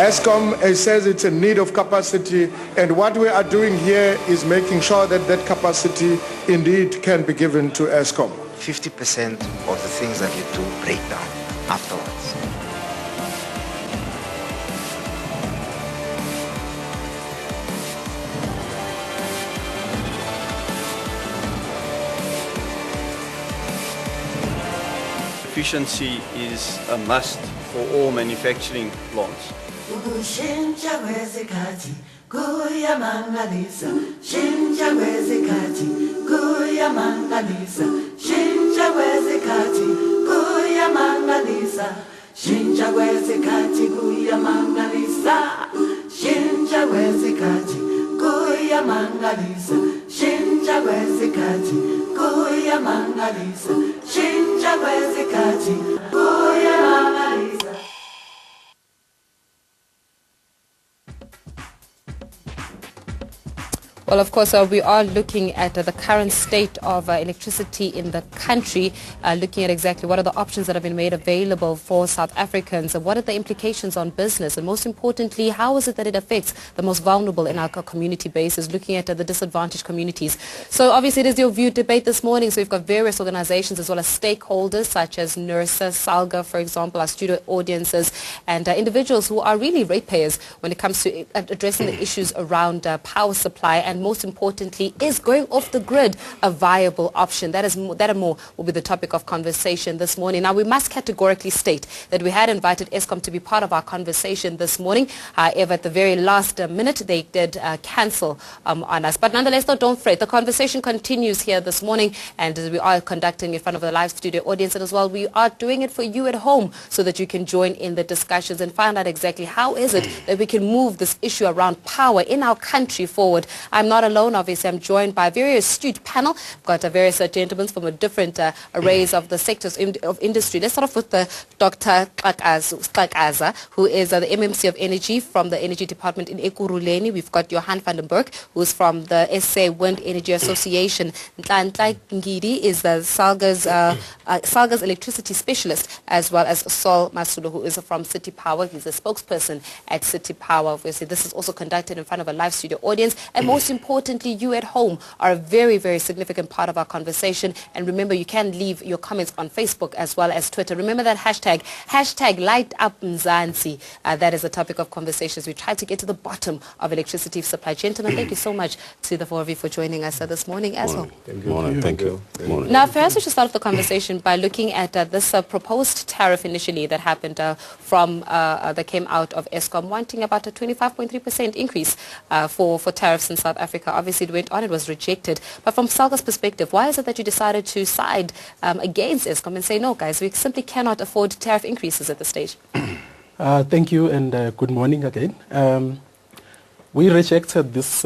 ESCOM says it's in need of capacity, and what we are doing here is making sure that that capacity indeed can be given to ESCOM. 50% of the things that you do break down afterwards. Efficiency is a must for all manufacturing plants. Ukushintsha kwezikhathi kuyamangalisa, shintsha kwezikhathi kuyamangalisa, shintsha kwezikhathi kuyamangalisa, shintsha kwezikhathi kuyamangalisa, shintsha kwezikhathi kuyamangalisa, shintsha kwezikhathi kuyamangalisa, shintsha kwezikhathi kuyamangalisa. Well, of course, we are looking at the current state of electricity in the country, looking at exactly what are the options that have been made available for South Africans, and what are the implications on business, and most importantly, how is it that it affects the most vulnerable in our community bases, looking at the disadvantaged communities. So obviously it is your view debate this morning, so we've got various organizations as well as stakeholders such as NERSA, SAWEA, for example, our studio audiences, and individuals who are really ratepayers when it comes to addressing the issues around power supply, and most importantly, is going off the grid a viable option? That and more will be the topic of conversation this morning. Now, we must categorically state that we had invited ESCOM to be part of our conversation this morning. However, at the very last minute, they did cancel on us. But nonetheless, don't fret. The conversation continues here this morning, and we are conducting in front of the live studio audience, and as well, we are doing it for you at home so that you can join in the discussions and find out exactly how is it that we can move this issue around power in our country forward. I'm not alone, obviously. I'm joined by a very astute panel. I've got various gentlemen from a different arrays of the sectors of industry. Let's start off with Dr. Xakaza, who is the MMC of Energy from the Energy Department in Ekurhuleni. We've got Johan van who's from the SA Wind Energy Association. Nhlanhla Ngidi is the SAWEA's electricity specialist, as well as Sol Masulo, who is from City Power. He's a spokesperson at City Power. Obviously, this is also conducted in front of a live studio audience, and most importantly, you at home are a very, very significant part of our conversation. And remember, you can leave your comments on Facebook as well as Twitter. Remember that hashtag #LightUpMzansi. That is the topic of conversations. We try to get to the bottom of electricity supply. Gentlemen, thank you so much to the four of you for joining us this morning as well. Thank you. Now, perhaps we should start off the conversation by looking at this proposed tariff initially that happened that came out of ESCOM, wanting about a 25.3% increase for tariffs in South Africa. Obviously, it went on, it was rejected. But from SAWEA's perspective, why is it that you decided to side against ESCOM and say, no, guys, we simply cannot afford tariff increases at this stage? Thank you, and good morning again. We rejected this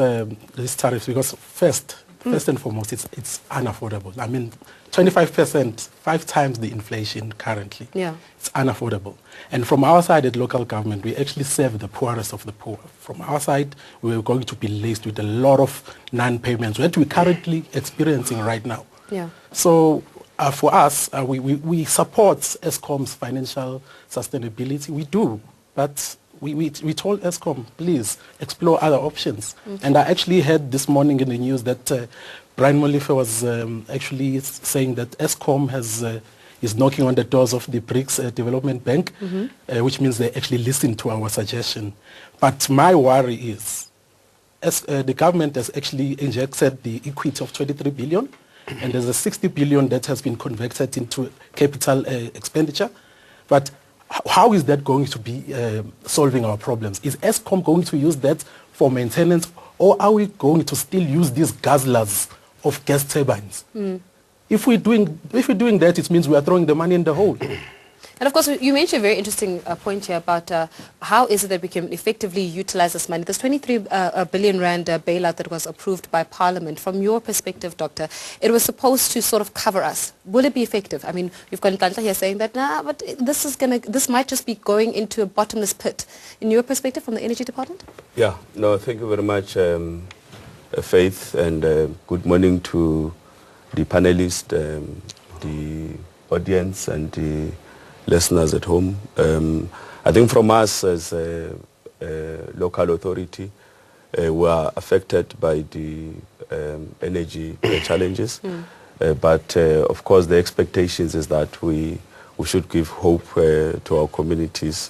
tariff because first and foremost, it's unaffordable. I mean, 25%, 5 times the inflation currently. Yeah. It's unaffordable. And from our side at local government, we actually serve the poorest of the poor. From our side, we're going to be laced with a lot of non-payments that we're currently experiencing right now. Yeah. So for us, we support ESCOM's financial sustainability. We do, but we told ESCOM, please explore other options. Okay. And I actually heard this morning in the news that Brian Molefe was actually saying that ESCOM is knocking on the doors of the BRICS Development Bank, which means they actually listen to our suggestion. But my worry is the government has actually injected the equity of 23 billion, and there's a 60 billion that has been converted into capital expenditure. But how is that going to be solving our problems? Is ESCOM going to use that for maintenance, or are we going to still use these guzzlers of gas turbines? If we're doing that, it means we are throwing the money in the hole. And of course, you mentioned a very interesting point here about how is it that we can effectively utilize this money. This 23 billion rand bailout that was approved by Parliament. From your perspective, Doctor, it was supposed to sort of cover us. Will it be effective? I mean, you've got Ntantla here saying that, nah, but this might just be going into a bottomless pit. In your perspective from the Energy Department? Yeah, no, thank you very much, Faith, and good morning to the panelists, the audience, and the listeners at home. I think from us as a local authority, we are affected by the energy challenges. But of course, the expectations is that we should give hope to our communities,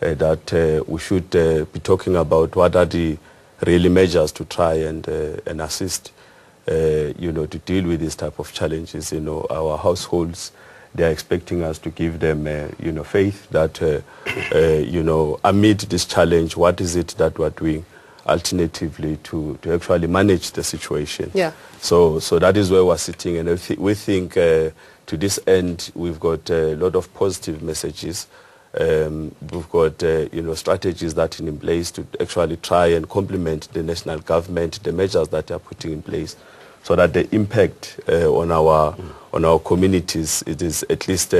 that we should be talking about what are the really measures to try and assist, to deal with this type of challenges. Our households, they are expecting us to give them, faith that, amid this challenge, what is it that we're doing alternatively to actually manage the situation. Yeah. So that is where we're sitting, and we think to this end we've got a lot of positive messages. We've got strategies that are in place to actually try and complement the national government, the measures that they are putting in place, so that the impact on our communities, it is at least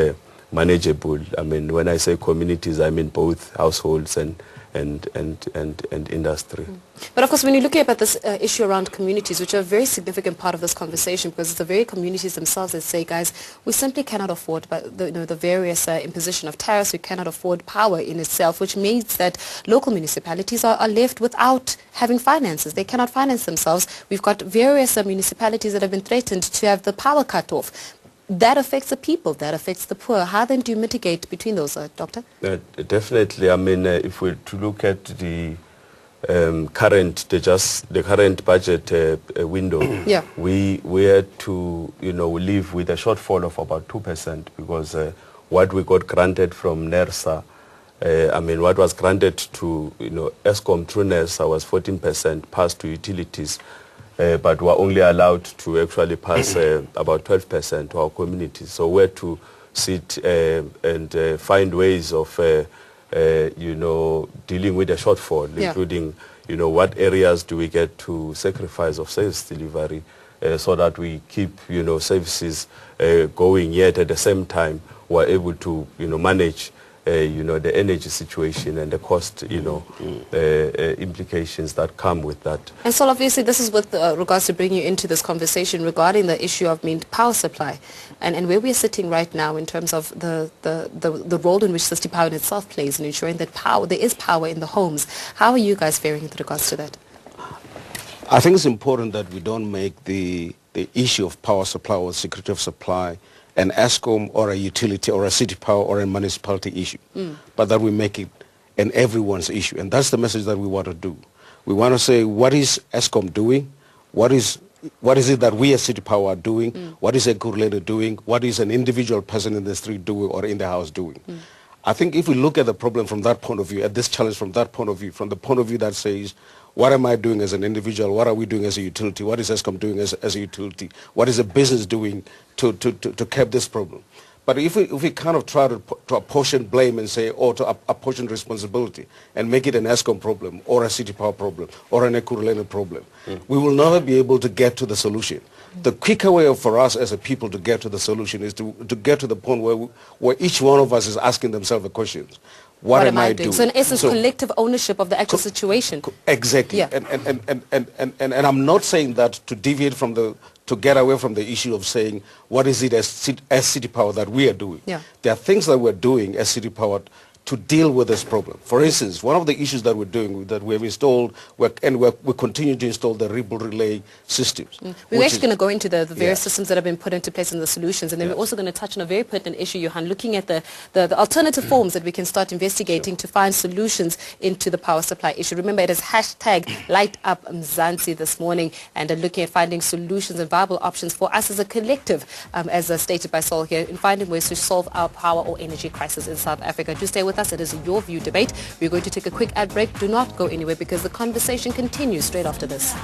manageable. I mean, when I say communities, I mean both households and industry. But of course, when you're looking at this issue around communities, which are a very significant part of this conversation, because it's the very communities themselves that say, guys, we simply cannot afford the various imposition of tariffs. We cannot afford power in itself, which means that local municipalities are left without having finances. They cannot finance themselves. We've got various municipalities that have been threatened to have the power cut off. That affects the people, that affects the poor. How then do you mitigate between those, Doctor? Definitely. I mean, if we to look at the current budget window, yeah, we had to live with a shortfall of about 2%, because what we got granted from NERSA, what was granted to ESCOM through NERSA was 14% passed to utilities. But we're only allowed to actually pass about 12% to our communities. So we're to sit and find ways of, dealing with the shortfall, yeah, including, what areas do we get to sacrifice of service delivery so that we keep, services going, yet at the same time we're able to, manage the energy situation and the cost, implications that come with that. And so obviously this is with regards to bringing you into this conversation regarding the issue of power supply and where we are sitting right now in terms of the role in which City Power in itself plays in ensuring that there is power in the homes. How are you guys faring with regards to that? I think it's important that we don't make the issue of power supply or security of supply an ESCOM or a utility or a City Power or a municipality issue, but that we make it an everyone's issue. And that's the message that we want to do. We want to say, what is ESCOM doing? What is it that we as City Power are doing? What is a coordinator doing? What is an individual person in the street doing or in the house doing? I think if we look at the problem from that point of view, at this challenge from that point of view, from the point of view that says, what am I doing as an individual? What are we doing as a utility? What is ESCOM doing as a utility? What is a business doing to curb this problem? But if we kind of try to apportion blame and say, or to apportion responsibility and make it an ESCOM problem or a City Power problem or an Ekurhuleni problem, we will never be able to get to the solution. The quicker way for us as a people to get to the solution is to get to the point where each one of us is asking themselves the questions. What am I doing? So in essence, collective ownership of the actual situation. Exactly. Yeah. And I'm not saying that to deviate from to get away from the issue of saying what is it as City Power that we are doing. Yeah. There are things that we're doing as City Power to deal with this problem. For instance, one of the issues that we're doing, that we have installed, we continue to install the Ripple Relay systems. We're actually going to go into the various systems that have been put into place and the solutions, and then we're also going to touch on a very pertinent issue, Johan, looking at the alternative forms that we can start investigating to find solutions into the power supply issue. Remember, it is #LightUpMzansi this morning, and looking at finding solutions and viable options for us as a collective, as stated by Sol here, in finding ways to solve our power or energy crisis in South Africa. Do stay with us. It is Your View debate. We're going to take a quick ad break. Do not go anywhere because the conversation continues straight after this.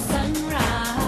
Sunrise.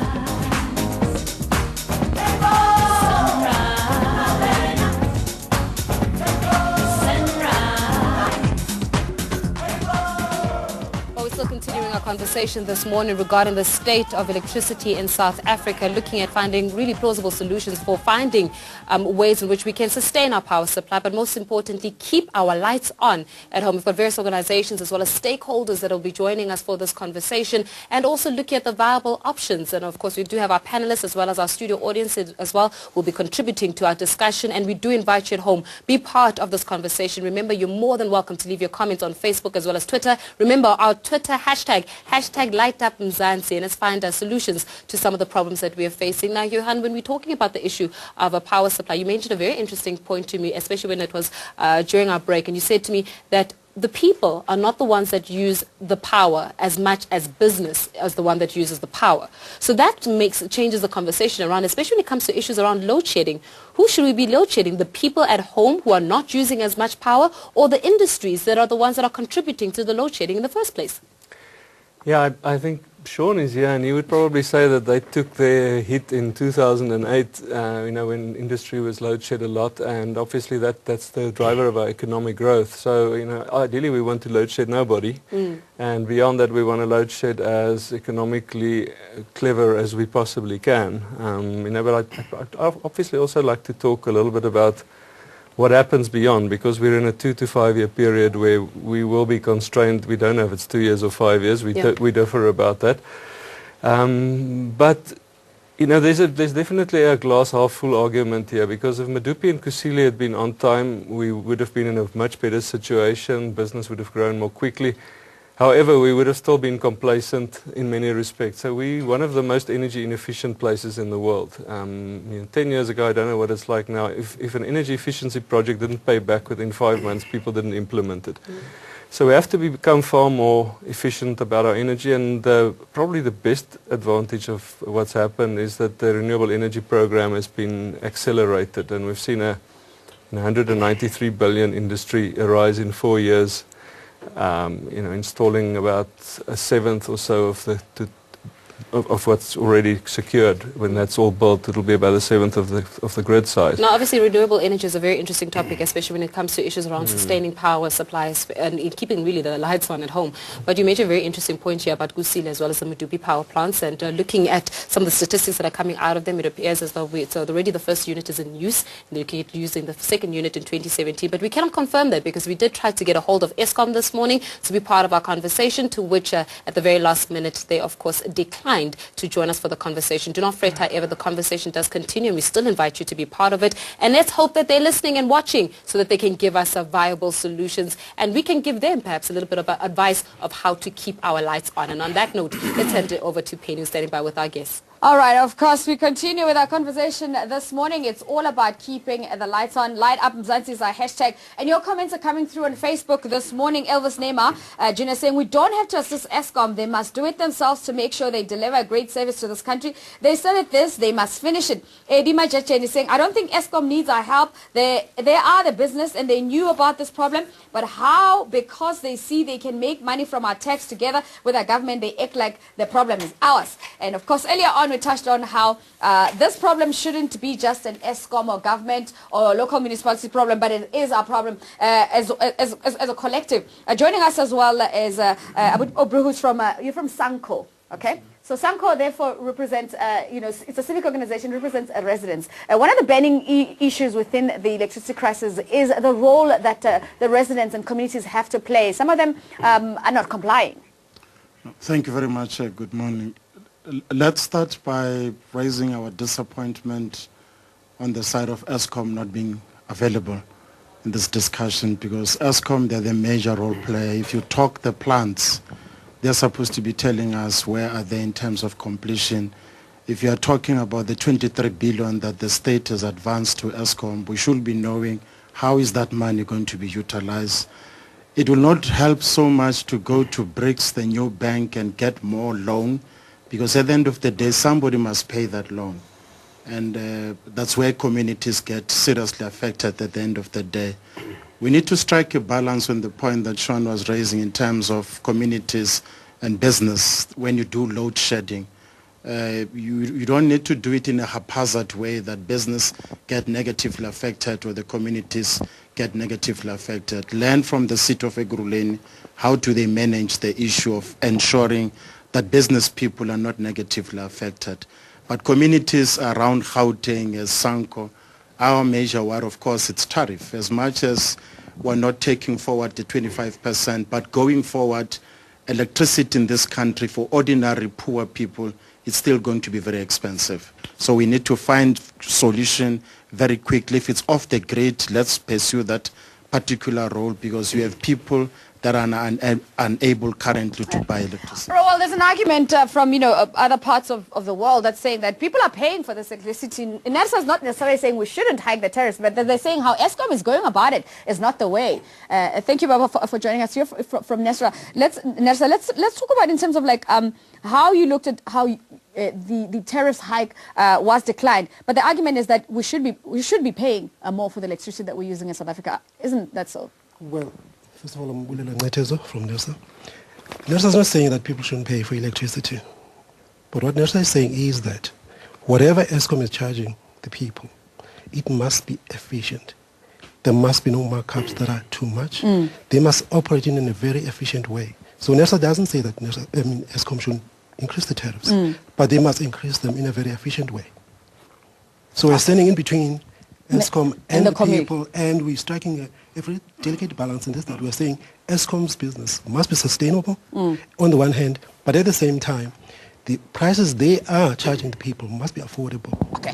still continuing our conversation this morning regarding the state of electricity in South Africa, looking at finding really plausible solutions for finding ways in which we can sustain our power supply, but most importantly, keep our lights on at home. We've got various organizations as well as stakeholders that will be joining us for this conversation, and also looking at the viable options. And of course, we do have our panelists as well as our studio audience as well will be contributing to our discussion, and we do invite you at home, be part of this conversation. Remember, you're more than welcome to leave your comments on Facebook as well as Twitter. Remember our Twitter hashtag #LightUpMzansi, and let's find solutions to some of the problems that we are facing. Now, Johan, when we're talking about the issue of a power supply, you mentioned a very interesting point to me, especially when it was during our break, and you said to me that the people are not the ones that use the power as much as business as the one that uses the power. So that changes the conversation around, especially when it comes to issues around load shedding. Who should we be load shedding? The people at home who are not using as much power, or the industries that are the ones that are contributing to the load shedding in the first place? Yeah, I think Sean is here, and he would probably say that they took their hit in 2008, when industry was load shed a lot, and obviously that's the driver of our economic growth. So, ideally we want to load shed nobody, and beyond that we want to load shed as economically clever as we possibly can. But I obviously also like to talk a little bit about what happens beyond, because we're in a 2 to 5 year period where we will be constrained. We don't know if it's 2 years or 5 years. We differ about that. But there's definitely a glass half full argument here, because if Medupi and Kusile had been on time, we would have been in a much better situation. Business would have grown more quickly. However, we would have still been complacent in many respects. So we're one of the most energy inefficient places in the world. 10 years ago, I don't know what it's like now. If an energy efficiency project didn't pay back within 5 months, people didn't implement it. So we have to become far more efficient about our energy, and probably the best advantage of what's happened is that the renewable energy program has been accelerated, and we've seen a 193 billion industry arise in 4 years. Installing about a seventh or so of what's already secured. When that's all built, it'll be about a seventh of the grid size. Now, obviously, renewable energy is a very interesting topic, especially when it comes to issues around sustaining power supplies and keeping really the lights on at home. But you made a very interesting point here about Kusile as well as the Medupi power plants, and looking at some of the statistics that are coming out of them, it appears as though already the first unit is in use, and they're looking at using the second unit in 2017. But we cannot confirm that, because we did try to get a hold of Eskom this morning to be part of our conversation, to which at the very last minute they, of course, declined to join us for the conversation. Do not fret, however, the conversation does continue, and we still invite you to be part of it. And let's hope that they're listening and watching so that they can give us viable solutions, and we can give them perhaps a little bit of advice of how to keep our lights on. And on that note, let's hand it over to Penny, standing by with our guests. All right, of course, we continue with our conversation this morning. It's all about keeping the lights on. Light Up Mzansi is our hashtag. And your comments are coming through on Facebook this morning. Elvis Nema, Gina saying, we don't have to assist Eskom. They must do it themselves to make sure they deliver a great service to this country. They started this, they must finish it. Edima Jachen is saying, I don't think Eskom needs our help. They are the business and they knew about this problem. But how? Because they see they can make money from our tax together with our government, they act like the problem is ours. And of course, earlier on, we touched on how this problem shouldn't be just an Eskom or government or local municipality problem, but it is our problem as a collective. Joining us as well is Abud Obru, who's you're from Sanco, okay? So Sanco therefore represents, it's a civic organization, represents residents. One of the burning issues within the electricity crisis is the role that the residents and communities have to play. Some of them are not complying. Thank you very much. Good morning. Let's start by raising our disappointment on the side of Eskom not being available in this discussion, because Eskom, they're the major role player. If you talk the plants, they're supposed to be telling us where are they in terms of completion. If you are talking about the 23 billion that the state has advanced to Eskom, we should be knowing how is that money going to be utilized. It will not help so much to go to BRICS, the new bank, and get more loan, because at the end of the day, somebody must pay that loan. And that's where communities get seriously affected at the end of the day. We need to strike a balance on the point that Sean was raising in terms of communities and business. When you do load shedding, you don't need to do it in a haphazard way that business get negatively affected or the communities get negatively affected. Learn from the city of Ekurhuleni, how do they manage the issue of ensuring that business people are not negatively affected. But communities around Gauteng, as Sanko, our major worry, of course, it's tariff. As much as we're not taking forward the 25%, but going forward, electricity in this country for ordinary poor people is still going to be very expensive. So we need to find solution very quickly. If it's off the grid, let's pursue that particular role, because you have people that are unable currently to buy electricity. Well, there's an argument from, other parts of the world that's saying that people are paying for this electricity. NERSA is not necessarily saying we shouldn't hike the tariffs, but they're saying how ESCOM is going about it is not the way. Thank you, Baba, for joining us here from NERSA. Let's talk about in terms of how you looked at how the tariffs hike was declined. But the argument is that we should be paying more for the electricity that we're using in South Africa. Isn't that so? Well, first of all, I'm Bulela Ngetezo from NERSA. NERSA is not saying that people shouldn't pay for electricity. But what NERSA is saying is that whatever ESCOM is charging the people, it must be efficient. There must be no markups that are too much. They must operate in a very efficient way. So NERSA doesn't say that ESCOM should increase the tariffs, but they must increase them in a very efficient way. So we're standing in between ESCOM and the people, and we're striking a very delicate balance in this, that we're saying ESCOM's business must be sustainable on the one hand, but at the same time, the prices they are charging the people must be affordable. Okay.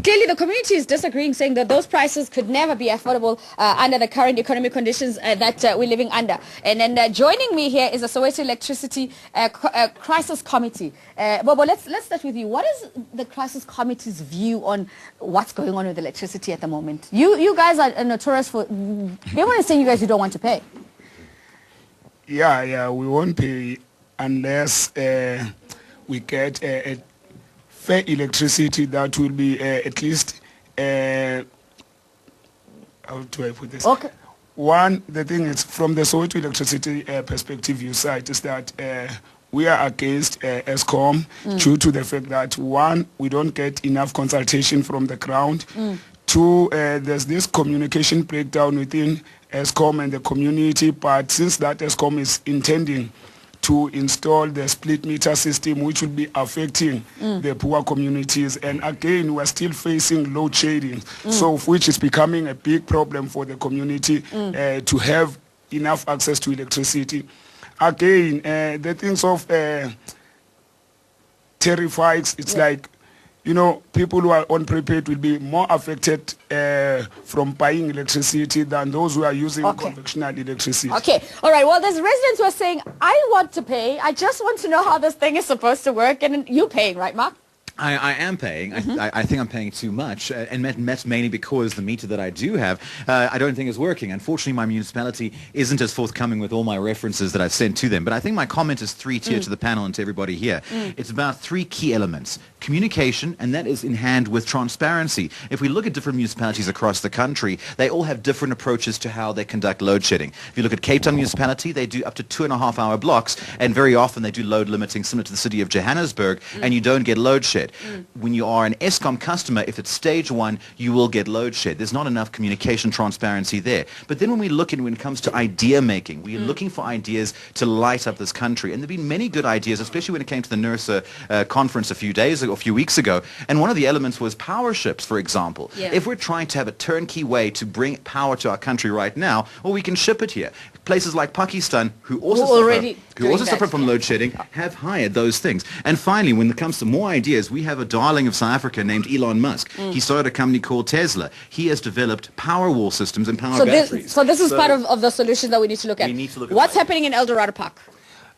Clearly, the community is disagreeing, saying that those prices could never be affordable under the current economic conditions that we're living under. And then joining me here is the SAWEA Electricity Crisis Committee. Bobo, let's start with you. What is the Crisis Committee's view on what's going on with electricity at the moment? You guys are notorious for, they want to say you guys don't want to pay. Yeah, we won't pay unless we get a fair electricity that will be at least, how do I put this? Okay. One, the thing is, from the SAWEA electricity perspective you cite, is that we are against ESCOM due to the fact that, one, we don't get enough consultation from the ground. Two, there's this communication breakdown within ESCOM and the community, but since that ESCOM is intending to install the split meter system, which will be affecting the poor communities. And again, we're still facing load shedding, so which is becoming a big problem for the community to have enough access to electricity. Again, the things of tariff hikes, it's like, people who are unprepared will be more affected from buying electricity than those who are using conventional electricity. Okay, all right. Well, there's residents who are saying, I want to pay. I just want to know how this thing is supposed to work. And you're paying, right, Mark? I am paying. I think I'm paying too much, and that's mainly because the meter that I do have, I don't think is working. Unfortunately, my municipality isn't as forthcoming with all my references that I've sent to them. But I think my comment is three-tier to the panel and to everybody here. It's about three key elements. Communication, and that is in hand with transparency. If we look at different municipalities across the country, they all have different approaches to how they conduct load shedding. If you look at Cape Town municipality, they do up to 2.5-hour blocks, and very often they do load limiting similar to the city of Johannesburg, and you don't get load shed. When you are an ESCOM customer, if it's stage 1, you will get load shed. There's not enough communication transparency there. But then when we look in, when it comes to idea making, we're looking for ideas to light up this country. And there have been many good ideas, especially when it came to the NERSA conference a few weeks ago. And one of the elements was power ships, for example. If we're trying to have a turnkey way to bring power to our country right now, well, we can ship it here. Places like Pakistan, who also suffer from load shedding, have hired those things. And finally, when it comes to more ideas, we have a darling of South Africa named Elon Musk. He started a company called Tesla. He has developed power wall systems and power batteries. So this is part of the solution that we need to look at. We need to look at what's happening in Eldorado Park.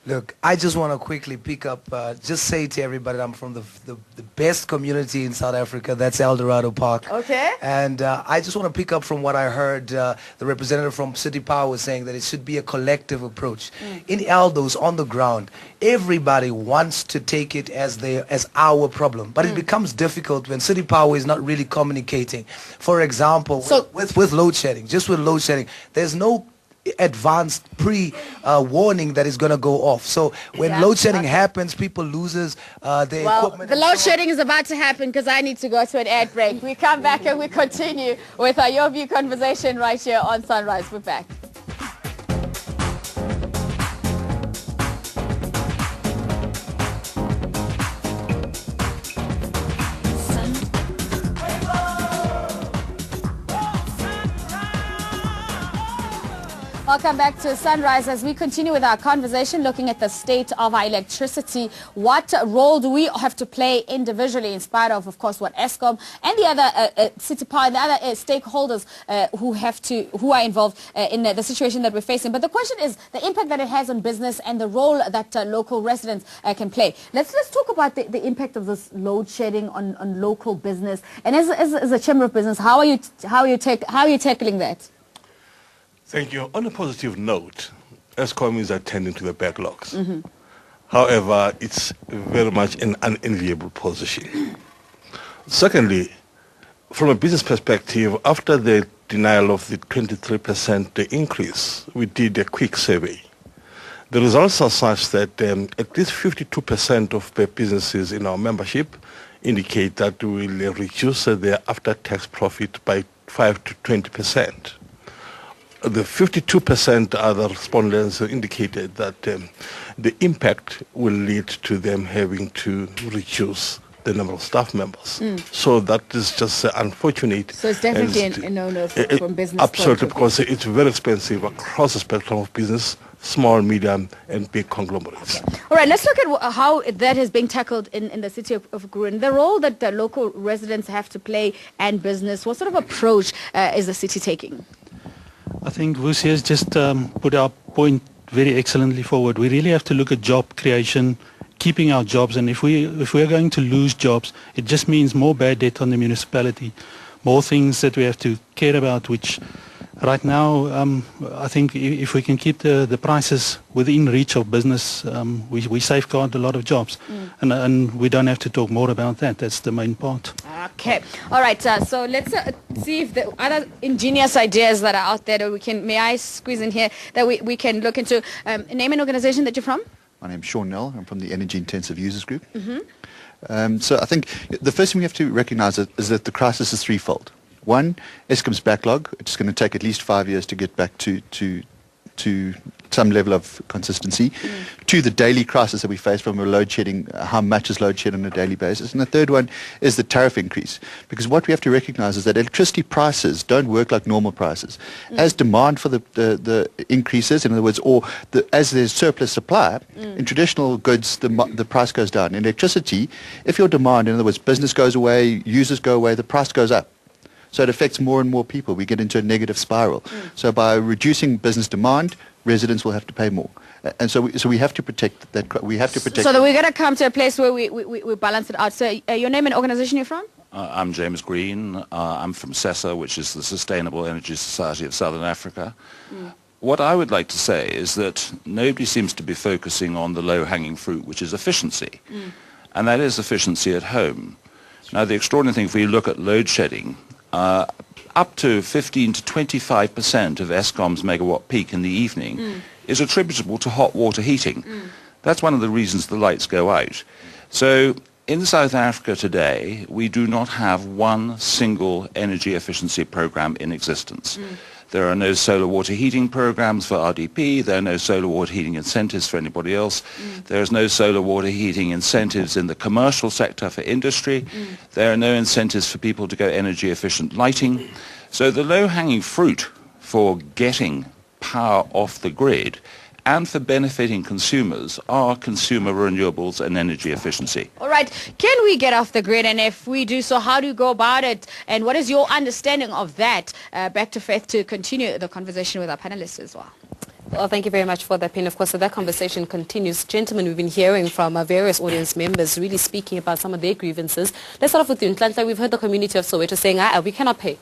Look, I just want to quickly pick up, just say to everybody, I'm from the best community in South Africa, that's Eldorado Park. Okay. And I just want to pick up from what I heard the representative from City Power was saying, that it should be a collective approach. In Eldos, on the ground, everybody wants to take it as our problem, but it becomes difficult when City Power is not really communicating. For example, with load shedding, just with load shedding, there's no advanced pre-warning that is going to go off. So when load shedding happens, people loses their equipment. The load shedding is about to happen because I need to go to an ad break. We come back and we continue with our Your View conversation right here on Sunrise. We're back. Welcome back to Sunrise as we continue with our conversation looking at the state of our electricity. What role do we have to play individually in spite of course, what ESCOM and the other city power and the other stakeholders who are involved in the situation that we're facing. But the question is the impact that it has on business and the role that local residents can play. Let's talk about the impact of this load shedding on local business. And as a Chamber of Business, how are you tackling that? Thank you. On a positive note, ESCOM is attending to the backlogs. However, it's very much an unenviable position. Secondly, from a business perspective, after the denial of the 23% increase, we did a quick survey. The results are such that at least 52% of the businesses in our membership indicate that we will reduce their after-tax profit by 5 to 20%. The 52% other respondents indicated that the impact will lead to them having to reduce the number of staff members. So that is just unfortunate. So it's definitely a no-no from business. Absolutely, because it's very expensive across the spectrum of business, small, medium, and big conglomerates. Okay. All right, let's look at how that is being tackled in the city of Gruen. The role that the local residents have to play and business, what sort of approach is the city taking? I think Vusi has just put our point very excellently forward. We really have to look at job creation, keeping our jobs, and if we are going to lose jobs, it just means more bad debt on the municipality, more things that we have to care about, which right now I think if we can keep the prices within reach of business, we safeguard a lot of jobs, and we don't have to talk more about that. That's the main part. Okay. All right. So let's see if the other ingenious ideas that are out there that we can, may I squeeze in here, that we can look into. Name an organization that you're from. My name's Sean Nell. I'm from the Energy Intensive Users Group. So I think the first thing we have to recognize is that the crisis is threefold. One, ESCOM's backlog. It's going to take at least 5 years to get back to some level of consistency. Two, the daily crisis that we face from a load shedding, how much is load shed on a daily basis. And the third one is the tariff increase. Because what we have to recognize is that electricity prices don't work like normal prices. As demand for the increases, in other words, as there's surplus supply, in traditional goods, the price goes down. In electricity, if your demand, in other words, business goes away, users go away, the price goes up. So it affects more and more people. We get into a negative spiral. So by reducing business demand, residents will have to pay more. And so we have to protect that. We have to protect. So that we're going to come to a place where we balance it out. So your name and organization you're from? I'm James Green. I'm from SAWEA, which is the Sustainable Energy Society of Southern Africa. What I would like to say is that nobody seems to be focusing on the low-hanging fruit, which is efficiency. And that is efficiency at home. Now, the extraordinary thing, if we look at load shedding, up to 15 to 25% of ESCOM's megawatt peak in the evening is attributable to hot water heating. That's one of the reasons the lights go out. So in South Africa today, we do not have one single energy efficiency program in existence. There are no solar water heating programs for RDP. There are no solar water heating incentives for anybody else. There is no solar water heating incentives in the commercial sector for industry. There are no incentives for people to go energy efficient lighting. So the low-hanging fruit for getting power off the grid and for benefiting consumers are consumer renewables and energy efficiency. All right. Can we get off the grid? And if we do so, how do you go about it? And what is your understanding of that? Back to Faith to continue the conversation with our panelists as well. Well, thank you very much for that, Pin. Of course, so that conversation continues. Gentlemen, we've been hearing from various audience members really speaking about some of their grievances. Let's start off with you. In Nhlanhla, we've heard the community of Soweto saying, we cannot pay.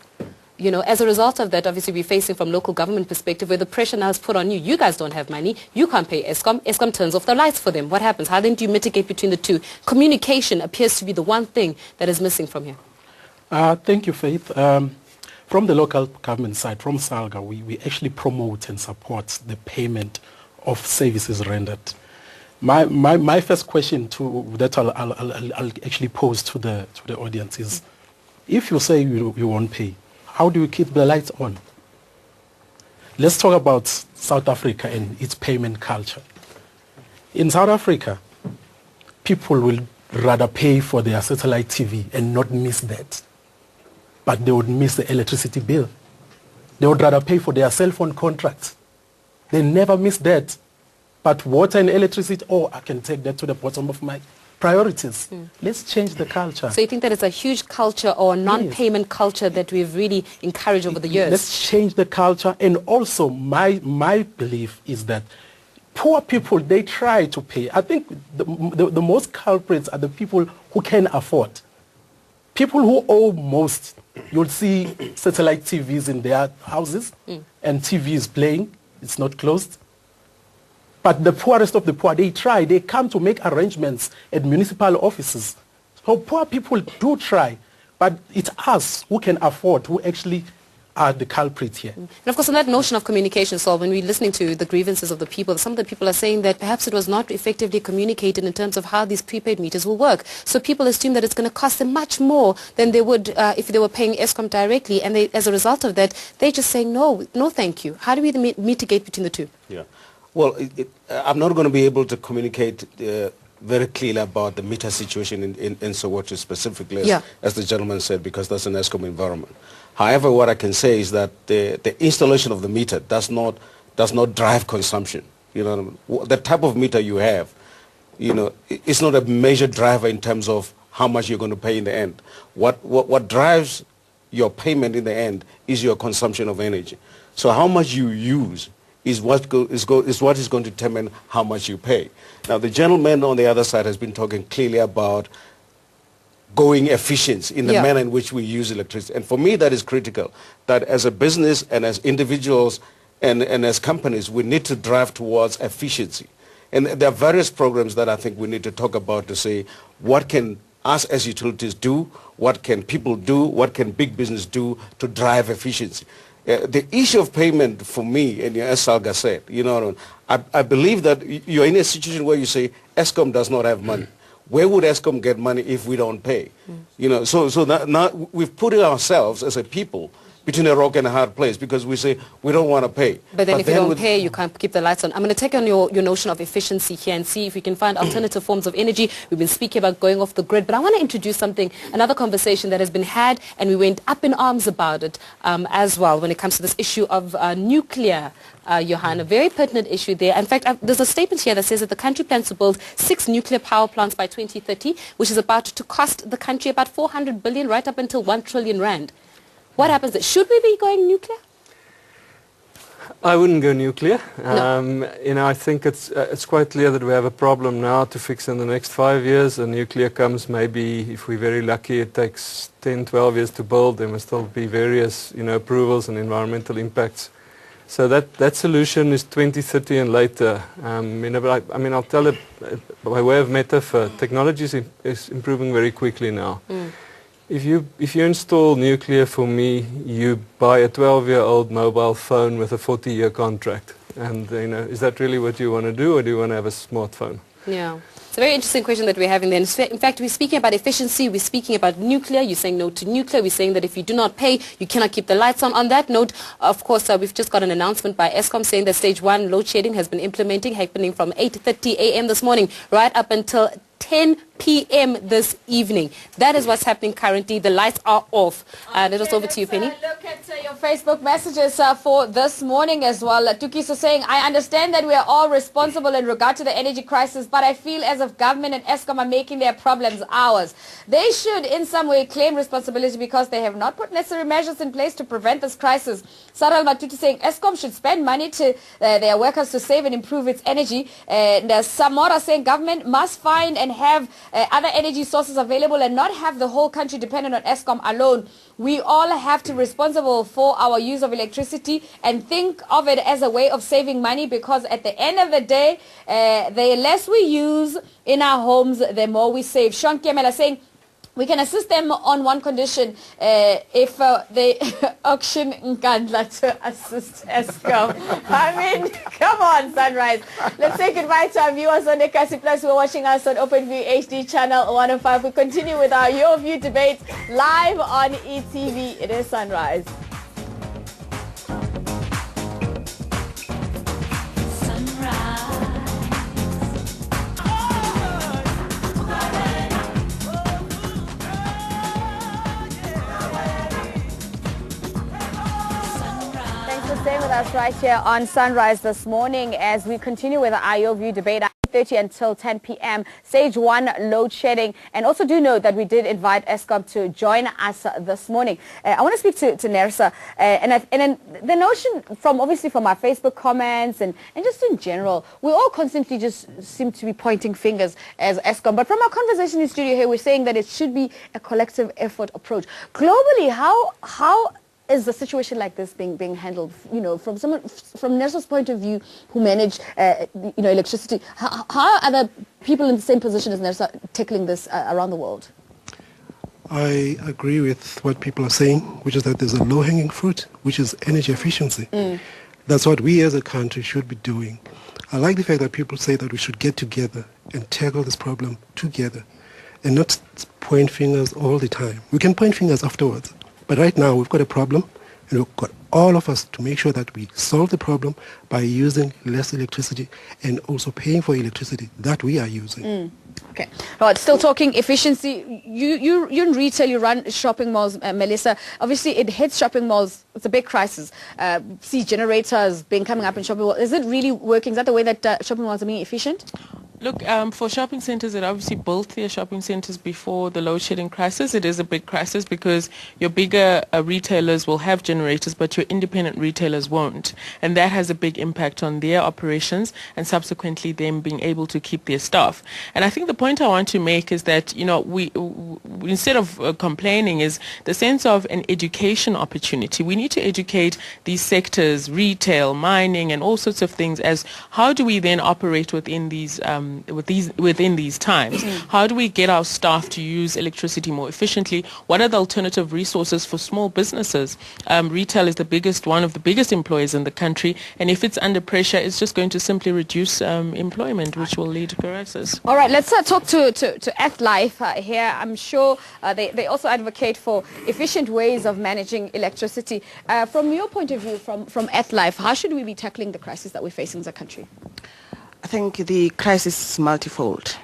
You know, as a result of that, obviously we're facing from local government perspective where the pressure now is put on you. You guys don't have money. You can't pay ESCOM. ESCOM turns off the lights for them. What happens? How then do you mitigate between the two? Communication appears to be the one thing that is missing from here. Thank you, Faith. from the local government side, from SALGA, we actually promote and support the payment of services rendered. My first question that I'll actually pose to the audience is, if you say you won't pay, how do you keep the lights on? Let's talk about South Africa and its payment culture. In South Africa, people will rather pay for their satellite TV and not miss that. But they would miss the electricity bill. They would rather pay for their cell phone contracts. They never miss that. But water and electricity, I can take that to the bottom of my priorities. Let's change the culture. So you think that it's a huge culture or non-payment culture that we've really encouraged over the years? Let's change the culture. And also my belief is that poor people, they try to pay. I think the most culprits are the people who can afford. People who owe most, you'll see satellite TVs in their houses and TV is playing, it's not closed. But the poorest of the poor, they try, they come to make arrangements at municipal offices. So poor people do try, but it's us who can afford, who actually are the culprits here. And of course, on that notion of communication, so when we're listening to the grievances of the people, some of the people are saying that perhaps it was not effectively communicated in terms of how these prepaid meters will work. So people assume that it's going to cost them much more than they would if they were paying Eskom directly, and as a result of that, they're just saying, no thank you. How do we mitigate between the two? Yeah. Well, I'm not going to be able to communicate very clearly about the meter situation in Soweto specifically, as the gentleman said, because that's an Eskom environment. However, what I can say is that the installation of the meter does not drive consumption. You know, the type of meter you have, you know, it's not a major driver in terms of how much you're going to pay in the end. What drives your payment in the end is your consumption of energy. So how much you use is what is going to determine how much you pay. Now, the gentleman on the other side has been talking clearly about going efficiency in the manner in which we use electricity. And for me, that is critical, that as a business and as individuals and as companies, we need to drive towards efficiency. And there are various programs that I think we need to talk about to say, what can us as utilities do, what can people do, what can big business do to drive efficiency. The issue of payment for me, and as Salga said, you know, I believe that you're in a situation where you say Eskom does not have money. Where would Eskom get money if we don't pay? You know, so now we've put ourselves as a people between a rock and a hard place because we say we don't want to pay. But then if you don't pay, you can't keep the lights on. I'm going to take on your notion of efficiency here and see if we can find alternative forms of energy. We've been speaking about going off the grid, but I want to introduce another conversation that has been had, and we went up in arms about it as well when it comes to this issue of nuclear. Johan, a very pertinent issue there. In fact, there's a statement here that says that the country plans to build 6 nuclear power plants by 2030, which is about to cost the country about 400 billion, right up until 1 trillion rand. What happens there? Should we be going nuclear? I wouldn't go nuclear. No. You know, I think it's quite clear that we have a problem now to fix in the next 5 years. And nuclear comes maybe, if we're very lucky, it takes 10, 12 years to build. There must still be various, you know, approvals and environmental impacts. So that solution is 2030 and later. You know, but I mean, I'll tell it by way of metaphor. Technology is improving very quickly now. If you install nuclear, for me, you buy a 12-year-old mobile phone with a 40-year contract. And, you know, is that really what you want to do, or do you want to have a smartphone? Yeah. It's a very interesting question that we're having there. In fact, we're speaking about efficiency, we're speaking about nuclear, you're saying no to nuclear, we're saying that if you do not pay, you cannot keep the lights on. On that note, of course, we've just got an announcement by Eskom saying that stage 1 load shedding has been happening from 8:30 a.m. this morning right up until 10 p.m. this evening. That is what's happening currently. The lights are off. Let us over to you, Penny. Look at your Facebook messages for this morning as well. Tukis is saying, I understand that we are all responsible in regard to the energy crisis, but I feel as if government and Eskom are making their problems ours. They should in some way claim responsibility because they have not put necessary measures in place to prevent this crisis. Saral Matuti saying Eskom should spend money to their workers to save and improve its energy. And Samora saying government must find and have other energy sources available and not have the whole country dependent on Eskom alone. We all have to be responsible for our use of electricity and think of it as a way of saving money, because at the end of the day, the less we use in our homes, the more we save. Sean Kiemela saying, We can assist them on one condition, if they auction Nkandla to assist Eskom. I mean, come on, Sunrise. Let's say goodbye to our viewers on Ekasi Plus who are watching us on OpenView HD channel 105. We continue with our Your View debate live on eTV. It is Sunrise. Stay with us right here on Sunrise this morning as we continue with the Your View debate. 8:30 until 10 p.m. Stage 1 load shedding. And also do note that we did invite Eskom to join us this morning. I want to speak to Nersa. And then the notion from obviously from our Facebook comments and just in general, we all constantly just seem to be pointing fingers as Eskom. But from our conversation in studio here, we're saying that it should be a collective effort approach. Globally, how is the situation like this being handled? You know, from Nersa's point of view, who manage electricity, how are other people in the same position as Nersa tackling this around the world? I agree with what people are saying, which is that there's a low-hanging fruit, which is energy efficiency. That's what we as a country should be doing. I like the fact that people say that we should get together and tackle this problem together and not point fingers all the time. We can point fingers afterwards. But right now we've got a problem, and we've got all of us to make sure that we solve the problem by using less electricity and also paying for electricity that we are using. Okay. Right, still talking efficiency. You in retail, you run shopping malls, Melissa. Obviously, it hits shopping malls. It's a big crisis. See generators coming up in shopping malls. Is it really working? Is that the way that shopping malls are being efficient? Look, for shopping centres, it obviously built their shopping centres before the load shedding crisis. It is a big crisis because your bigger retailers will have generators, but your independent retailers won't. And that has a big impact on their operations and subsequently them being able to keep their staff. And I think the point I want to make is that, you know, we instead of complaining is the sense of an education opportunity. We need to educate these sectors, retail, mining, and all sorts of things as how do we then operate within these within these times. How do we get our staff to use electricity more efficiently? What are the alternative resources for small businesses? Retail is one of the biggest employers in the country, and if it's under pressure, it's just going to simply reduce employment, which will lead to crisis. All right, let's talk to F-Life here. I'm sure they also advocate for efficient ways of managing electricity. From your point of view, from F-Life, how should we be tackling the crisis that we're facing as a country? I think the crisis is multifold.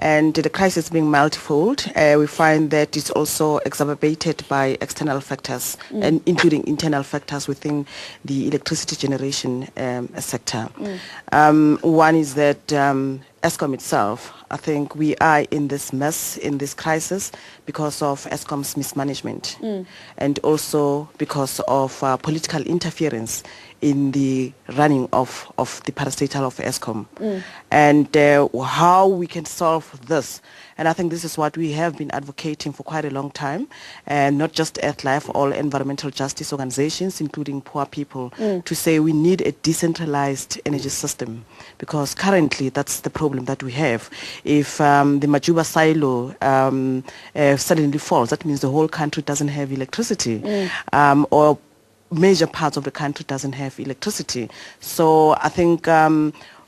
And the crisis being multifold, we find that it's also exacerbated by external factors, and including internal factors within the electricity generation sector. One is that Eskom itself, I think we are in this mess, in this crisis, because of Eskom's mismanagement and also because of political interference in the running of the parastatal of Eskom. And how we can solve this. And I think this is what we have been advocating for quite a long time, and not just Earthlife, all environmental justice organizations, including poor people, to say we need a decentralized energy system, because currently that's the problem that we have. If the Majuba silo suddenly falls, that means the whole country doesn't have electricity, or major parts of the country doesn't have electricity. So I think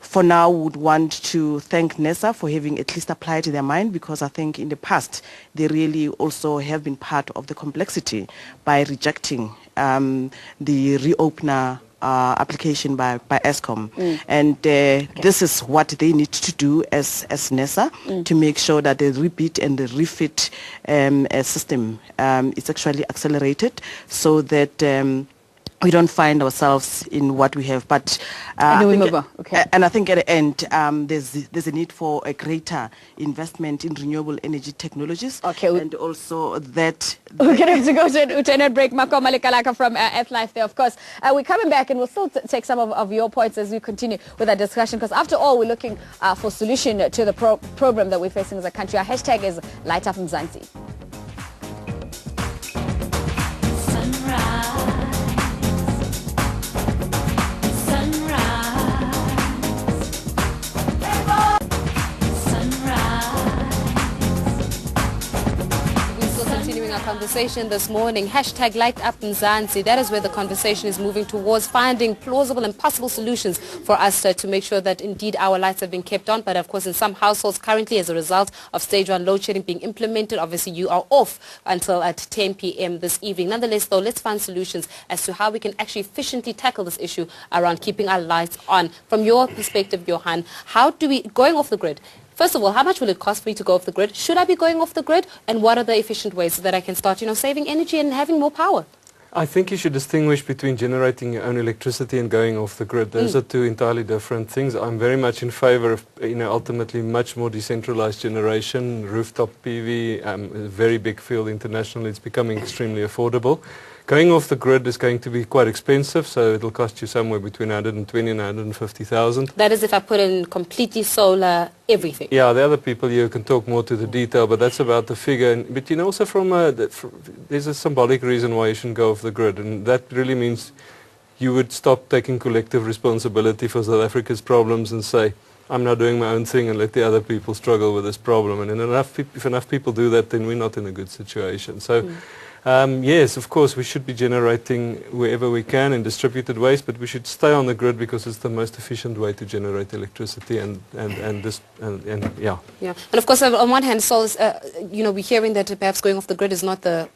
for now would want to thank NESA for having at least applied their mind, because I think in the past they really also have been part of the complexity by rejecting the reopener application by Eskom. And this is what they need to do as NESA to make sure that the repeat and the refit system is actually accelerated, so that we don't find ourselves in what we have. But and I think at the end there's a need for a greater investment in renewable energy technologies. And also that we're going to have to go to a 10-minute break. Mako Malikalaka from F-Life there, of course. We're coming back and we'll still take some of your points as we continue with our discussion, because after all we're looking for solution to the problem that we're facing as a country. Our hashtag is Light Up Mzansi. conversation this morning. Hashtag Light Up Mzansi. That is where the conversation is moving towards, finding plausible and possible solutions for us to make sure that indeed our lights have been kept on. But of course, in some households currently, as a result of stage 1 load shedding being implemented, obviously you are off until at 10 p.m. this evening. Nonetheless, though, let's find solutions as to how we can actually efficiently tackle this issue around keeping our lights on. From your perspective, Johan, how do we, going off the grid, first of all, how much will it cost for me to go off the grid? Should I be going off the grid? And what are the efficient ways so that I can start, saving energy and having more power? I think you should distinguish between generating your own electricity and going off the grid. Those are two entirely different things. I'm very much in favor of, ultimately much more decentralized generation, rooftop PV, a very big field internationally. It's becoming extremely affordable. Going off the grid is going to be quite expensive, so it'll cost you somewhere between 120 and 150,000. That is if I put in completely solar, everything. Yeah, the other people you can talk more to the detail, but that's about the figure. But also there's a symbolic reason why you shouldn't go off the grid, and that really means you would stop taking collective responsibility for South Africa's problems and say, I'm now doing my own thing and let the other people struggle with this problem. And if enough people do that, then we're not in a good situation. So. Yes, of course, we should be generating wherever we can in distributed ways, but we should stay on the grid because it's the most efficient way to generate electricity and yeah. Yeah, and of course, on one hand, so we're hearing that perhaps going off the grid is not the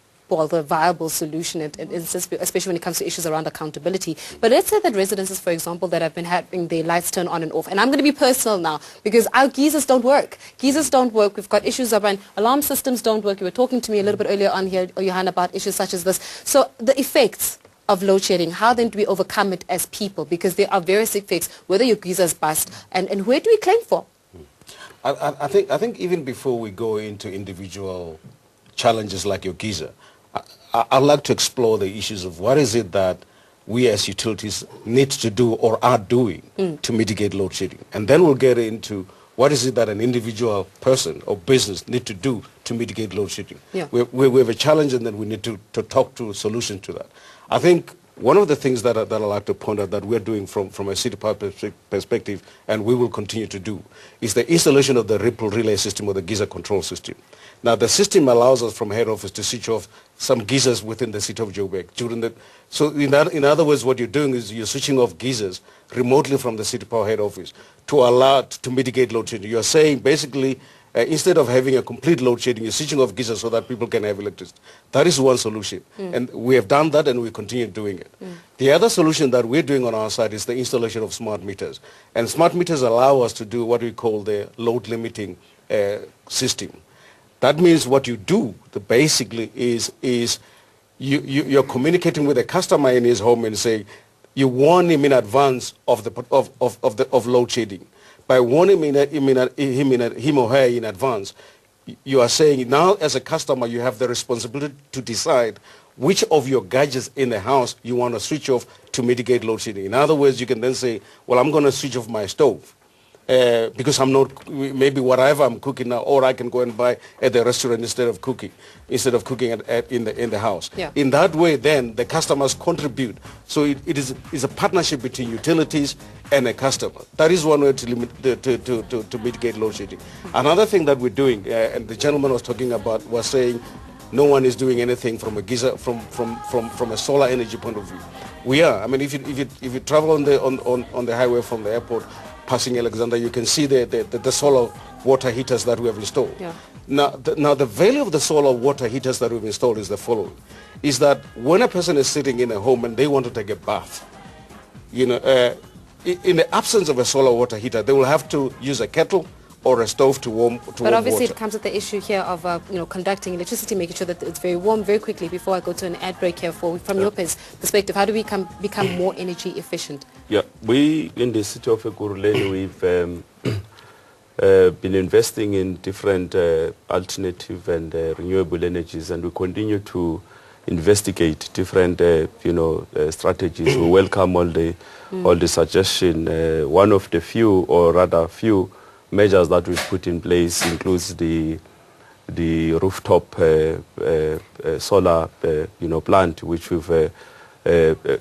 viable solution, especially when it comes to issues around accountability. But let's say that residences, for example, that have been having their lights turn on and off, and I'm going to be personal now because our geysers don't work. Geysers don't work. We've got issues around alarm systems don't work. You were talking to me a little bit earlier on here, Johan, about issues such as this. So the effects of load shedding, how then do we overcome it as people? Because there are various effects, whether your geysers bust, and where do we claim for? I think even before we go into individual challenges like your geyser, I'd like to explore the issues of what is it that we as utilities need to do or are doing to mitigate load shedding. And then we'll get into what is it that an individual person or business need to do to mitigate load shedding. Yeah. We have a challenge and then we need to talk to a solution to that. I think one of the things that I'd like to point out that we're doing from a city power perspective, and we will continue to do, is the installation of the ripple relay system or the geyser control system. Now, the system allows us from head office to switch off some geysers within the city of Joburg. So in other words, what you're doing is you're switching off geysers remotely from the city power head office to allow to mitigate load shedding. You're saying basically, instead of having a complete load shedding, you're switching off geysers so that people can have electricity. That is one solution. And we have done that and we continue doing it. The other solution that we're doing on our side is the installation of smart meters. And smart meters allow us to do what we call the load limiting system. That means what you do basically is you're communicating with a customer in his home and say, you warn him in advance of load shedding. By warning him or her in advance, you are saying now as a customer you have the responsibility to decide which of your gadgets in the house you want to switch off to mitigate load shedding. In other words, you can then say, well, I'm going to switch off my stove. Because I'm not, maybe whatever I'm cooking now, or I can go and buy at the restaurant instead of cooking in the house. Yeah. In that way, then the customers contribute. So it is a partnership between utilities and a customer. That is one way to mitigate load shedding. Another thing that we're doing, and the gentleman was talking about, was saying no one is doing anything from a geyser from a solar energy point of view. We are. I mean, if you travel on the highway from the airport, passing Alexander, you can see the solar water heaters that we have installed. Yeah. Now, the value of the solar water heaters that we've installed is the following, is that when a person is sitting in a home and they want to take a bath, in the absence of a solar water heater, they will have to use a kettle or a stove to warm water. But obviously it comes with the issue here of conducting electricity, making sure that it's very warm very quickly. Before I go to an ad break here, from your perspective, how do we become more energy efficient? Yeah, we in the city of Ekurhuleni, we've been investing in different alternative and renewable energies, and we continue to investigate different strategies. We welcome all the suggestion. One of the few measures that we've put in place includes the rooftop solar plant, which we've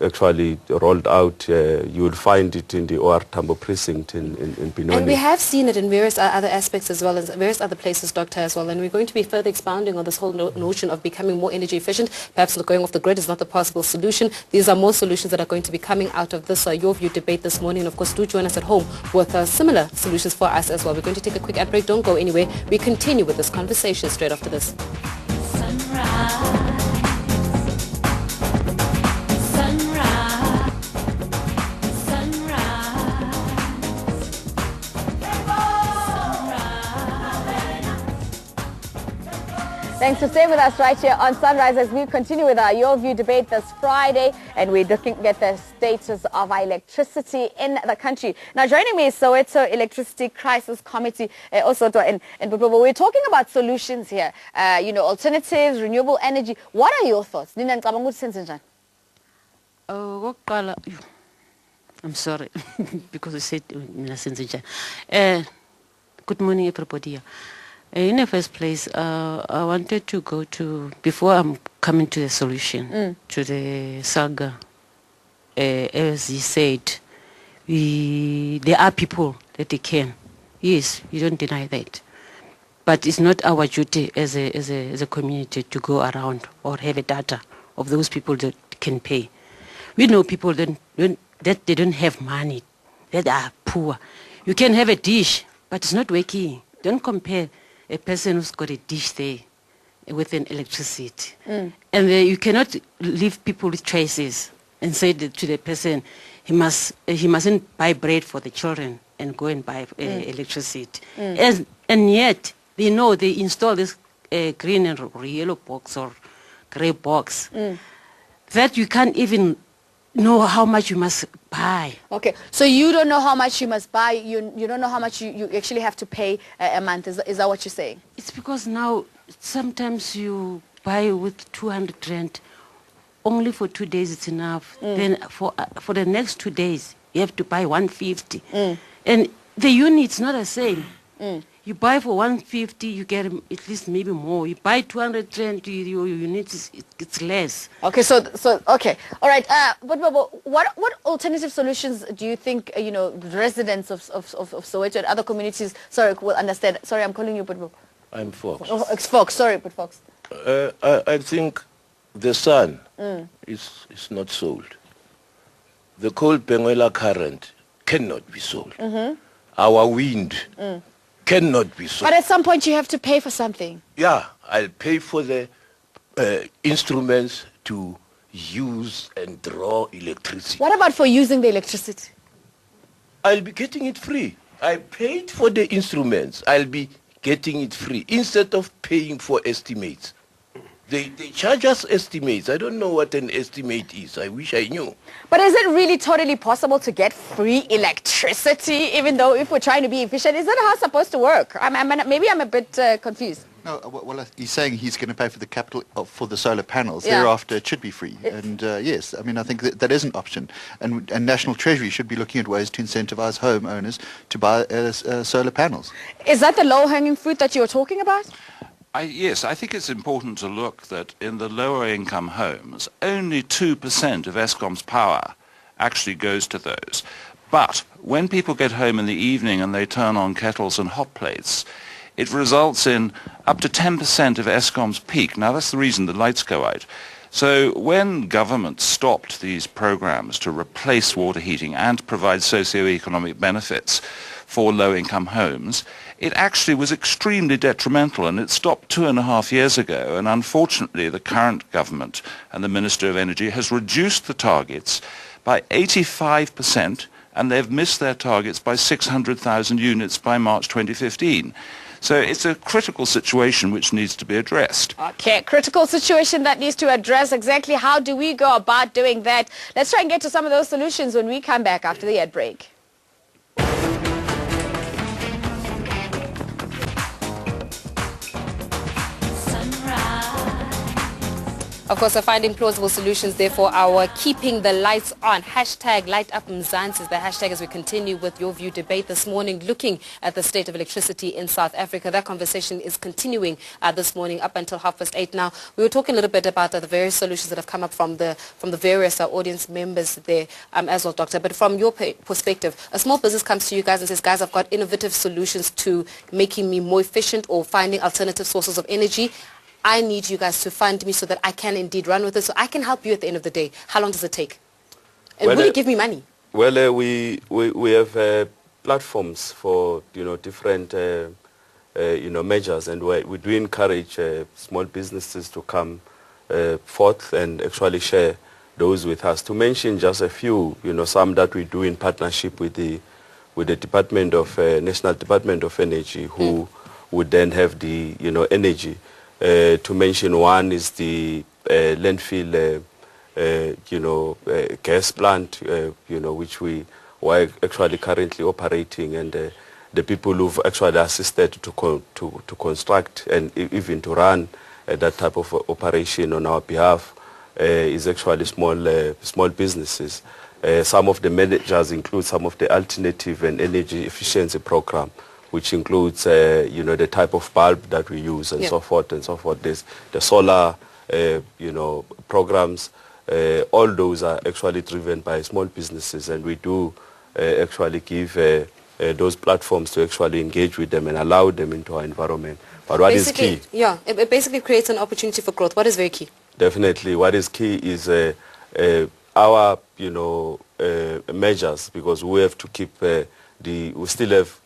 actually rolled out. You will find it in the OR Tambo precinct in Benoni. And we have seen it in various other aspects as well as various other places, Doctor, as well. And we're going to be further expounding on this whole notion of becoming more energy efficient. Perhaps going off the grid is not the possible solution. These are more solutions that are going to be coming out of this Your View debate this morning. And of course, do join us at home with similar solutions for us as well. We're going to take a quick ad break. Don't go anywhere. We continue with this conversation straight after this. Thanks for staying with us right here on Sunrise as we continue with our Your View debate this Friday, and we're looking at the status of our electricity in the country. Now joining me is Soweto Electricity Crisis Committee, and we're talking about solutions here, alternatives, renewable energy. What are your thoughts? I'm sorry because I said good morning everybody. In the first place, I wanted to go to, before I'm coming to the solution, to the saga, as he said, there are people that they can. Yes, you don't deny that. But it's not our duty as a community to go around or have a data of those people that can pay. We know people that they don't have money, that are poor. You can have a dish, but it's not working. Don't compare a person who's got a dish there with an electricity. And you cannot leave people with choices and say to the person, he mustn't buy bread for the children and go and buy electricity. And yet, they know they install this green and yellow box or gray box that you can't even know how much you must buy. Okay, so you don't know how much you must buy, you don't know how much you actually have to pay a month, is that what you're saying? It's because now sometimes you buy with 200 rand, only for 2 days it's enough. Then for the next 2 days you have to buy 150. And the unit's not the same. You buy for 150, you get at least maybe more. You buy 200 rand, your unit it's less. Okay, so okay, all right. But what alternative solutions do you think residents of Soweto and other communities will understand? Sorry, I'm calling you, but I'm Fox. Oh, it's Fox. Sorry, but Fox. I think the sun is not sold. The coal Benguela current cannot be sold. Our wind cannot be sold. But at some point you have to pay for something. Yeah, I'll pay for the instruments to use and draw electricity. What about for using the electricity? I'll be getting it free. I paid for the instruments. I'll be getting it free instead of paying for estimates. They charge us estimates. I don't know what an estimate is. I wish I knew. But is it really totally possible to get free electricity, even though if we're trying to be efficient? Is that how it's supposed to work? Maybe I'm a bit confused. No, well, he's saying he's going to pay for the capital for the solar panels. Thereafter, it should be free. And yes, I mean, I think that is an option. And National Treasury should be looking at ways to incentivize homeowners to buy solar panels. Is that the low-hanging fruit that you're talking about? Yes, I think it's important to look that in the lower income homes, only 2% of Eskom's power actually goes to those. But when people get home in the evening and they turn on kettles and hot plates, it results in up to 10% of Eskom's peak. Now that's the reason the lights go out. So when government stopped these programs to replace water heating and provide socio-economic benefits for low-income homes, it actually was extremely detrimental, and it stopped 2.5 years ago. And unfortunately, the current government and the Minister of Energy has reduced the targets by 85%, and they've missed their targets by 600,000 units by March 2015. So it's a critical situation which needs to be addressed. Okay, critical situation that needs to address. Exactly how do we go about doing that? Let's try and get to some of those solutions when we come back after the ad break. Of course, finding plausible solutions, therefore, our keeping the lights on. Hashtag Light Up Mzansi is the hashtag as we continue with Your View debate this morning, looking at the state of electricity in South Africa. That conversation is continuing this morning up until 8:30 now. We were talking a little bit about the various solutions that have come up from the various audience members there as well, Doctor. But from your perspective, a small business comes to you guys and says, guys, I've got innovative solutions to making me more efficient or finding alternative sources of energy. I need you guys to fund me so that I can indeed run with it, so I can help you at the end of the day. How long does it take? And will you give me money? Well, we have platforms for different measures, and we do encourage small businesses to come forth and actually share those with us. To mention just a few, some that we do in partnership with the Department of National Department of Energy, who would then have the energy. To mention one is the landfill, gas plant, which we are actually currently operating, and the people who've actually assisted to construct and even to run that type of operation on our behalf is actually small businesses. Some of the managers include some of the alternative and energy efficiency program, which includes, the type of bulb that we use and so forth and so forth. There's the solar, programs. All those are actually driven by small businesses, and we do actually give those platforms to actually engage with them and allow them into our environment. But what is key? Yeah, it basically creates an opportunity for growth. What is very key? Definitely. What is key is our, measures, because we have to keep we still have,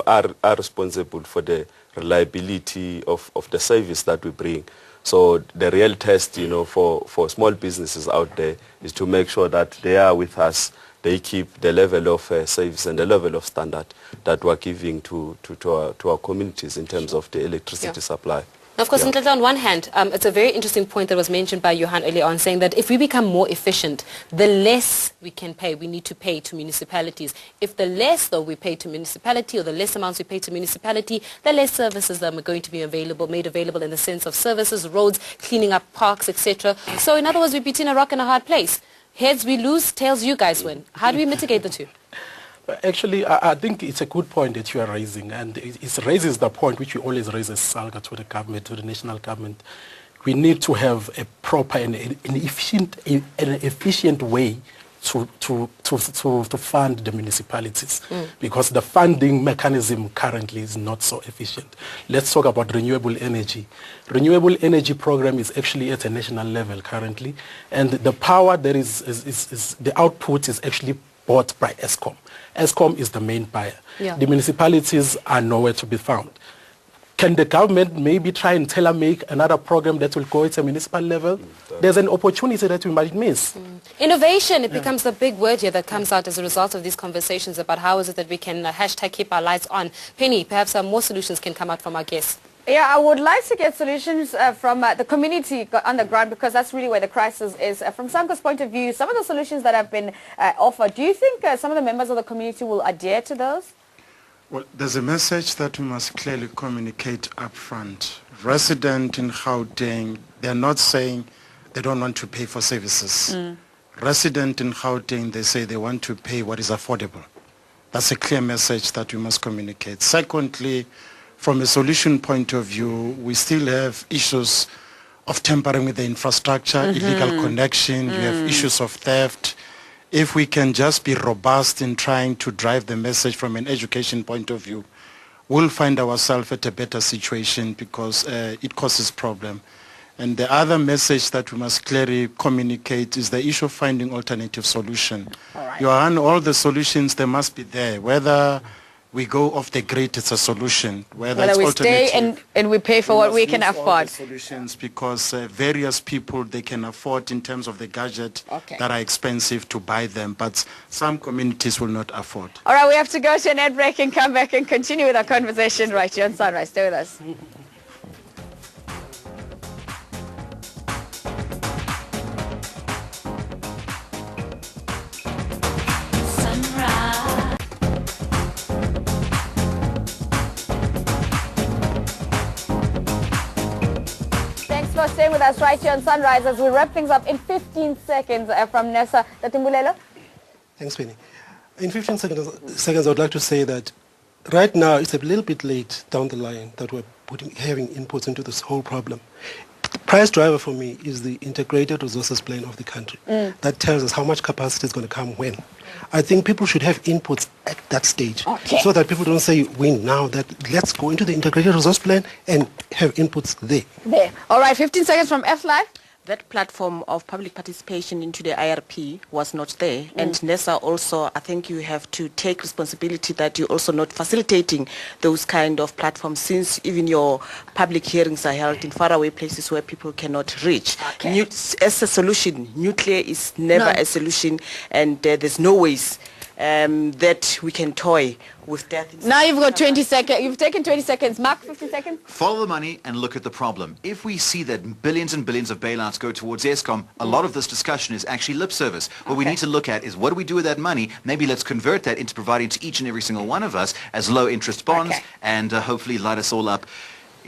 are responsible for the reliability of the service that we bring. So the real test, for small businesses out there is to make sure that they are with us. They keep the level of service and the level of standard that we're giving to our communities in terms of the electricity supply. Of course, on one hand, it's a very interesting point that was mentioned by Johan earlier on, saying that if we become more efficient, the less we can pay, we need to pay to municipalities. If the less, though, we pay to municipality, or the less amounts we pay to municipality, the less services that are going to be made available in the sense of services, roads, cleaning up parks, etc. So in other words, we're between a rock and a hard place. Heads we lose, tails you guys win. How do we mitigate the two? Actually, I think it's a good point that you are raising, and it raises the point which we always raise as SALGA to the government, to the national government. We need to have a proper and an efficient way to fund the municipalities, because the funding mechanism currently is not so efficient. Let's talk about renewable energy. Renewable energy program is actually at a national level currently, and the power that is the output is actually bought by Eskom. Eskom is the main buyer. Yeah. The municipalities are nowhere to be found. Can the government maybe try and tailor-make another program that will go at a municipal level? There's an opportunity that we might miss. Innovation, it becomes the big word here that comes out as a result of these conversations about how is it that we can hashtag keep our lights on. Penny, perhaps more solutions can come out from our guests. Yeah, I would like to get solutions from the community on the ground, because that's really where the crisis is. From SAMCO's point of view, some of the solutions that have been offered, do you think some of the members of the community will adhere to those? Well, there's a message that we must clearly communicate up front. Residents in Gauteng, they're not saying they don't want to pay for services. Residents in Gauteng, they say they want to pay what is affordable. That's a clear message that we must communicate. Secondly, from a solution point of view, we still have issues of tampering with the infrastructure, illegal connection, we have issues of theft. If we can just be robust in trying to drive the message from an education point of view, we'll find ourselves at a better situation, because it causes problem. And the other message that we must clearly communicate is the issue of finding alternative solution. Johan, all the solutions, they must be there. Whether we go off the grid, it's a solution. Whether it's we alternative, stay and we pay for what we can afford. Solutions, because various people, they can afford in terms of the gadget that are expensive to buy them, but some communities will not afford. All right, we have to go to an ad break and come back and continue with our conversation right here on Sunrise. Stay with us. for staying with us right here on Sunrise as we wrap things up in 15 seconds from Nessa. Tatimbulelo? Thanks, Penny. In 15 seconds, I would like to say that right now it's a little bit late down the line that we're having inputs into this whole problem. The price driver for me is the integrated resources plan of the country. That tells us how much capacity is going to come when. I think people should have inputs at that stage so that people don't say win now, that let's go into the integrated resource plan and have inputs there. All right, 15 seconds from F-Live. That platform of public participation into the IRP was not there. And NESA also, I think you have to take responsibility that you're also not facilitating those kind of platforms, since even your public hearings are held in faraway places where people cannot reach. As a solution, nuclear is never a solution, and there's no ways that we can toy with death. Now you've got 20 seconds. You've taken 20 seconds. Mark, 50 seconds. Follow the money and look at the problem. If we see that billions and billions of bailouts go towards ESCOM, a lot of this discussion is actually lip service. What we need to look at is what do we do with that money? Maybe let's convert that into providing to each and every single one of us as low interest bonds and hopefully light us all up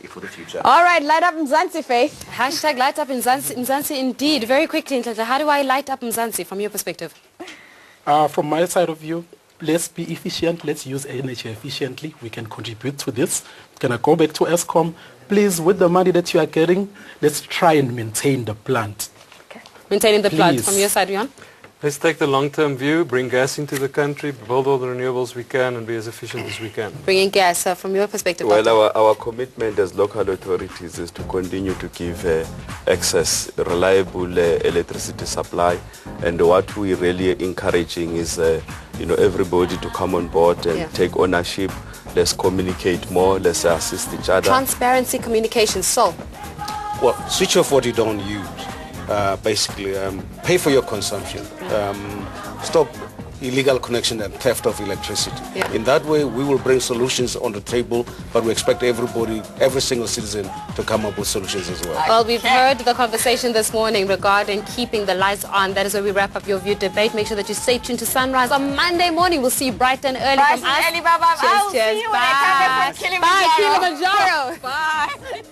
for the future. All right, light up Mzansi, Faith. Hashtag light up Mzansi indeed. Very quickly, Ntlata, how do I light up Mzansi from your perspective? From my side of view, let's be efficient. Let's use energy efficiently. We can contribute to this. Can I go back to ESCOM? Please, with the money that you are getting, let's try and maintain the plant. Maintaining the plant. From your side, Johan? Let's take the long-term view, bring gas into the country, build all the renewables we can, and be as efficient as we can. Bringing gas, from your perspective. Well, our commitment as local authorities is to continue to give access, reliable electricity supply. And what we're really encouraging is, everybody to come on board and take ownership. Let's communicate more. Let's assist each other. Transparency, communication. So, well, switch off what you don't use. Basically, pay for your consumption. Stop illegal connection and theft of electricity. In that way, we will bring solutions on the table, but we expect everybody, every single citizen, to come up with solutions as well. Well, we've heard the conversation this morning regarding keeping the lights on. That is where we wrap up your view debate. Make sure that you stay tuned to Sunrise on Monday morning. We'll see you bright and early from us. Cheers, cheers. Bye. Bye. Kilimanjaro. Bye.